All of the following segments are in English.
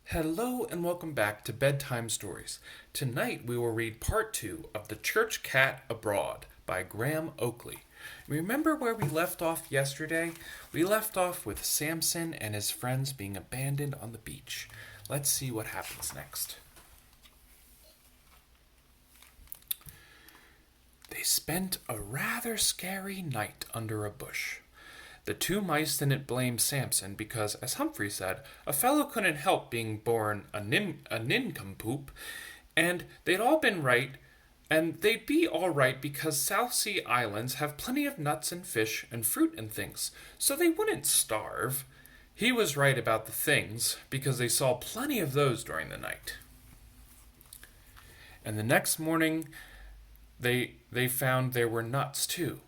Hello and welcome back to Bedtime Stories. Tonight we will read part 2 of The Church Cat Abroad by Graham Oakley. Remember where we left off yesterday? We left off with Samson and his friends being abandoned on the beach. Let's see what happens next. They spent a rather scary night under a bush. The two mice didn't blame Samson because, as Humphrey said, a fellow couldn't help being born a nincompoop, and they'd all been right, and they'd be all right because South Sea Islands have plenty of nuts and fish and fruit and things, so they wouldn't starve. He was right about the things because they saw plenty of those during the night. And the next morning, they found there were nuts too,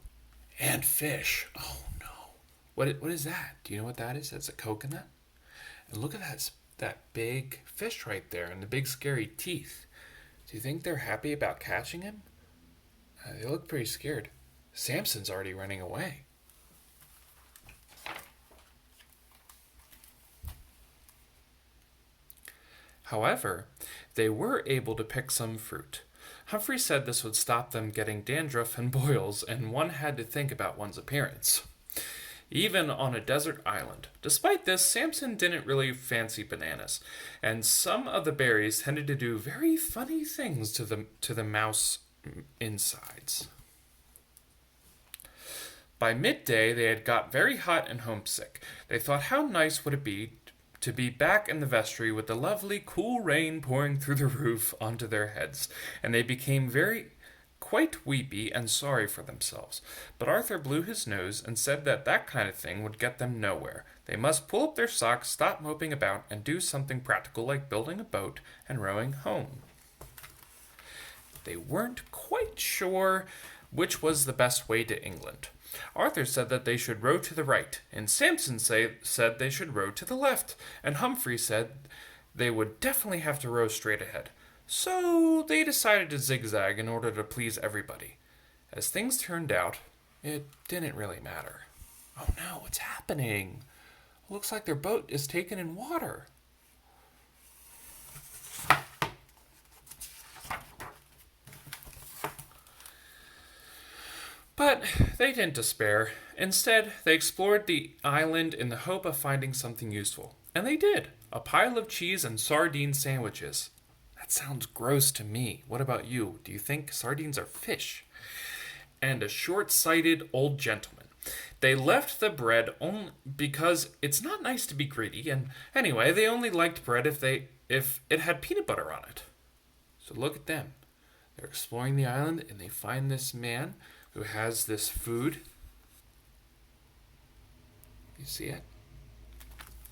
and fish. Oh, what is that? Do you know what that is? That's a coconut. And look at that big fish right there and the big scary teeth. Do you think they're happy about catching him? They look pretty scared. Samson's already running away. However, they were able to pick some fruit. Humphrey said this would stop them getting dandruff and boils, and one had to think about one's appearance. Even on a desert island. Despite this, Samson didn't really fancy bananas, and some of the berries tended to do very funny things to the mouse insides. By midday, they had got very hot and homesick. They thought how nice would it be to be back in the vestry with the lovely cool rain pouring through the roof onto their heads, and they became quite weepy and sorry for themselves. But Arthur blew his nose and said that kind of thing would get them nowhere. They must pull up their socks, stop moping about, and do something practical like building a boat and rowing home. They weren't quite sure which was the best way to England. Arthur said that they should row to the right, and Samson said they should row to the left, and Humphrey said they would definitely have to row straight ahead. So they decided to zigzag in order to please everybody. As things turned out, it didn't really matter. Oh no, what's happening? Looks like their boat is taken in water. But they didn't despair. Instead, they explored the island in the hope of finding something useful. And they did. A pile of cheese and sardine sandwiches. That sounds gross to me. What about you? Do you think sardines are fish? And a short-sighted old gentleman. They left the bread only because it's not nice to be greedy, and anyway, they only liked bread if it had peanut butter on it. So look at them. They're exploring the island, and they find this man who has this food. You see it?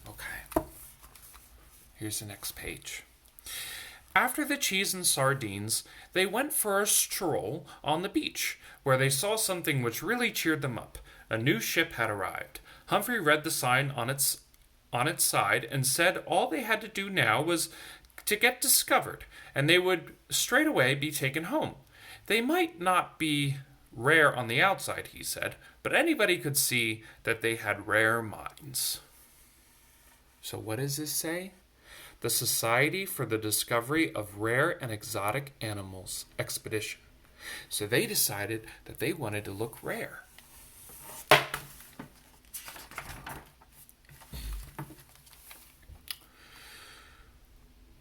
Okay. Here's the next page. After the cheese and sardines, they went for a stroll on the beach, where they saw something which really cheered them up. A new ship had arrived. Humphrey read the sign on its side and said all they had to do now was to get discovered, and they would straight away be taken home. They might not be rare on the outside, he said, but anybody could see that they had rare minds. So what does this say? The Society for the Discovery of Rare and Exotic Animals Expedition. So they decided that they wanted to look rare.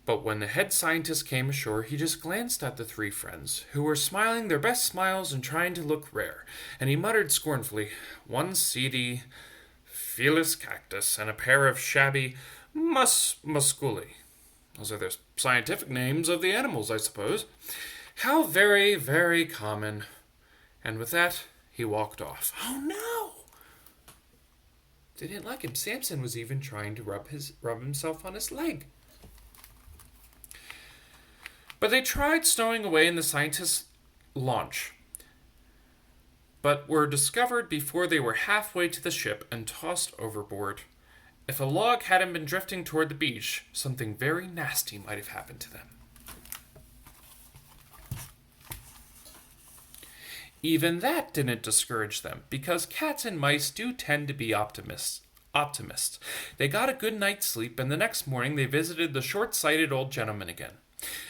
But when the head scientist came ashore, he just glanced at the three friends, who were smiling their best smiles and trying to look rare, and he muttered scornfully, "One seedy Felis cactus and a pair of shabby musculi. Those are the scientific names of the animals, I suppose. How very, very common." And with that, he walked off. Oh no! They didn't like him. Samson was even trying to rub himself on his leg. But they tried stowing away in the scientist's launch, but were discovered before they were halfway to the ship and tossed overboard. If a log hadn't been drifting toward the beach, something very nasty might have happened to them. Even that didn't discourage them, because cats and mice do tend to be optimists optimists. They got a good night's sleep, and the next morning they visited the short-sighted old gentleman again.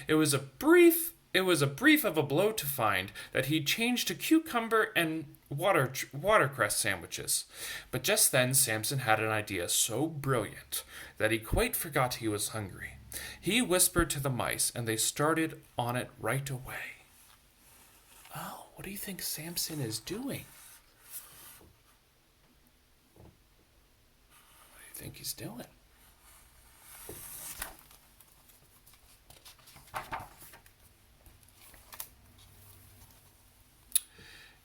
It was a brief of a blow to find that he'd changed to cucumber and watercress sandwiches. But just then Samson had an idea so brilliant that he quite forgot he was hungry. He whispered to the mice, and they started on it right away. Oh, what do you think Samson is doing? What do you think he's doing?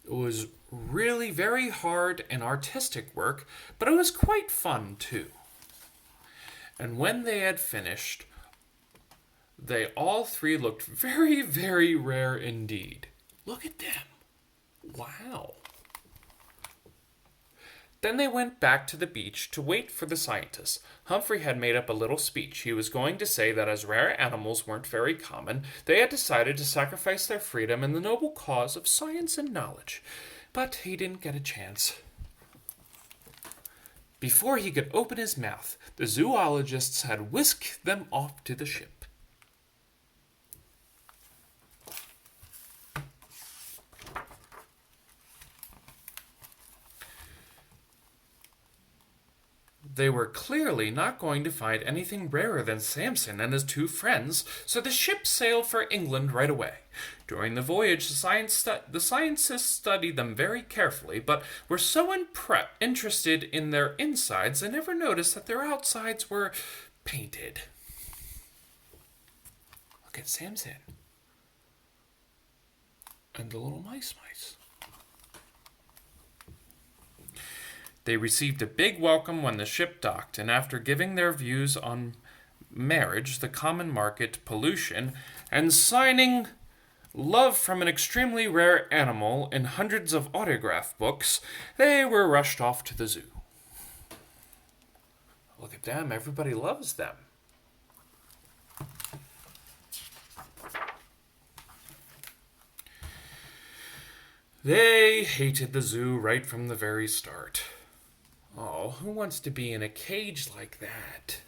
It was really very hard and artistic work, but it was quite fun too. And when they had finished, they all three looked very, very rare indeed. Look at them. Wow. Then they went back to the beach to wait for the scientists. Humphrey had made up a little speech. He was going to say that as rare animals weren't very common, they had decided to sacrifice their freedom in the noble cause of science and knowledge. But he didn't get a chance. Before he could open his mouth, the zoologists had whisked them off to the ship. They were clearly not going to find anything rarer than Samson and his two friends, so the ship sailed for England right away. During the voyage, the scientists studied them very carefully, but were so interested in their insides they never noticed that their outsides were painted. Look at Samson and the little mice. They received a big welcome when the ship docked, and after giving their views on marriage, the common market, pollution, and signing love from an extremely rare animal in hundreds of autograph books, they were rushed off to the zoo. Look at them. Everybody loves them. They hated the zoo right from the very start. Oh, who wants to be in a cage like that?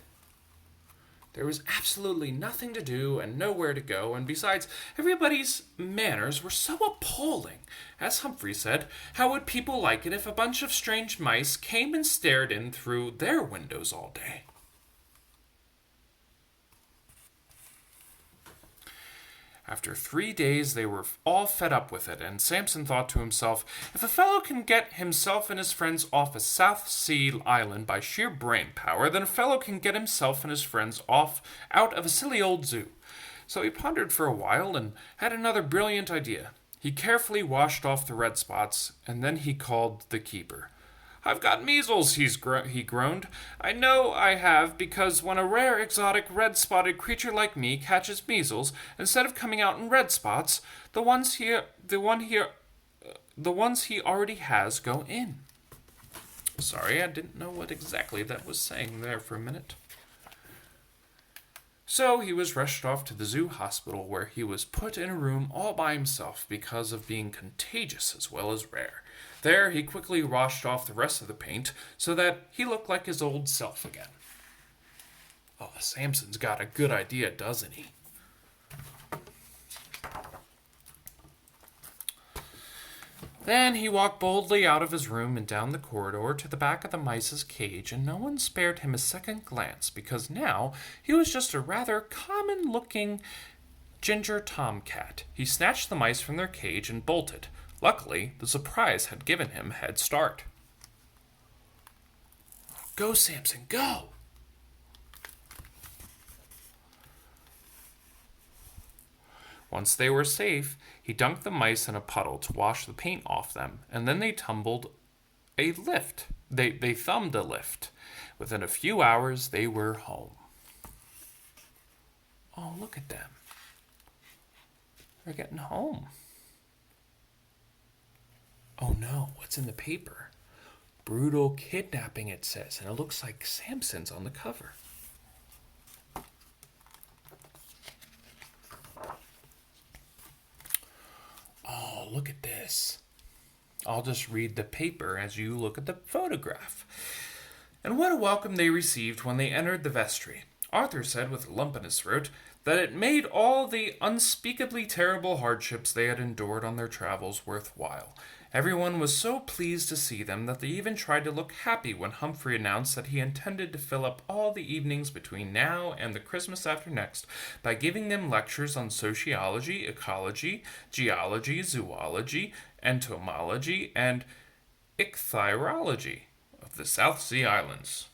There was absolutely nothing to do and nowhere to go, and besides, everybody's manners were so appalling. As Humphrey said, how would people like it if a bunch of strange mice came and stared in through their windows all day? After 3 days, they were all fed up with it, and Samson thought to himself, if a fellow can get himself and his friends off a South Sea island by sheer brain power, then a fellow can get himself and his friends out of a silly old zoo. So he pondered for a while and had another brilliant idea. He carefully washed off the red spots, and then he called the keeper. I've got measles, he groaned. I know I have, because when a rare, exotic, red-spotted creature like me catches measles, instead of coming out in red spots, the ones he already has go in. Sorry, I didn't know what exactly that was saying there for a minute. So he was rushed off to the zoo hospital, where he was put in a room all by himself because of being contagious as well as rare. There he quickly washed off the rest of the paint so that he looked like his old self again. Oh, Samson's got a good idea, doesn't he? Then he walked boldly out of his room and down the corridor to the back of the mice's cage, and no one spared him a second glance, because now he was just a rather common-looking ginger tomcat. He snatched the mice from their cage and bolted. Luckily, the surprise had given him a head start. Go, Samson, go! Once they were safe, he dunked the mice in a puddle to wash the paint off them, and then they thumbed a lift. Within a few hours, they were home. Oh, look at them. They're getting home. Oh no, what's in the paper? Brutal kidnapping, it says, and it looks like Samson's on the cover. Oh, look at this. I'll just read the paper as you look at the photograph. And what a welcome they received when they entered the vestry. Arthur said with a lump in his throat that it made all the unspeakably terrible hardships they had endured on their travels worthwhile. Everyone was so pleased to see them that they even tried to look happy when Humphrey announced that he intended to fill up all the evenings between now and the Christmas after next by giving them lectures on sociology, ecology, geology, zoology, entomology, and ichthyology of the South Sea Islands,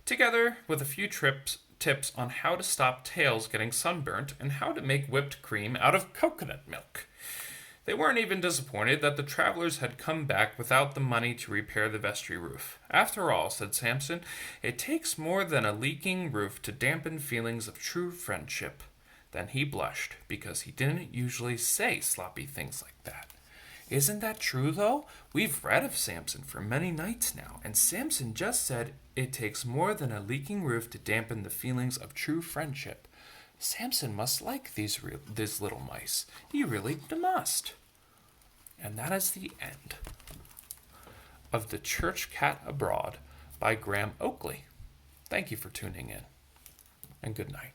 together with a few tips on how to stop tails getting sunburnt and how to make whipped cream out of coconut milk. They weren't even disappointed that the travelers had come back without the money to repair the vestry roof. After all, said Samson, it takes more than a leaking roof to dampen feelings of true friendship. Then he blushed, because he didn't usually say sloppy things like that. Isn't that true, though? We've read of Samson for many nights now, and Samson just said it takes more than a leaking roof to dampen the feelings of true friendship. Samson must like these little mice. He really must. And that is the end of The Church Cat Abroad by Graham Oakley. Thank you for tuning in, and good night.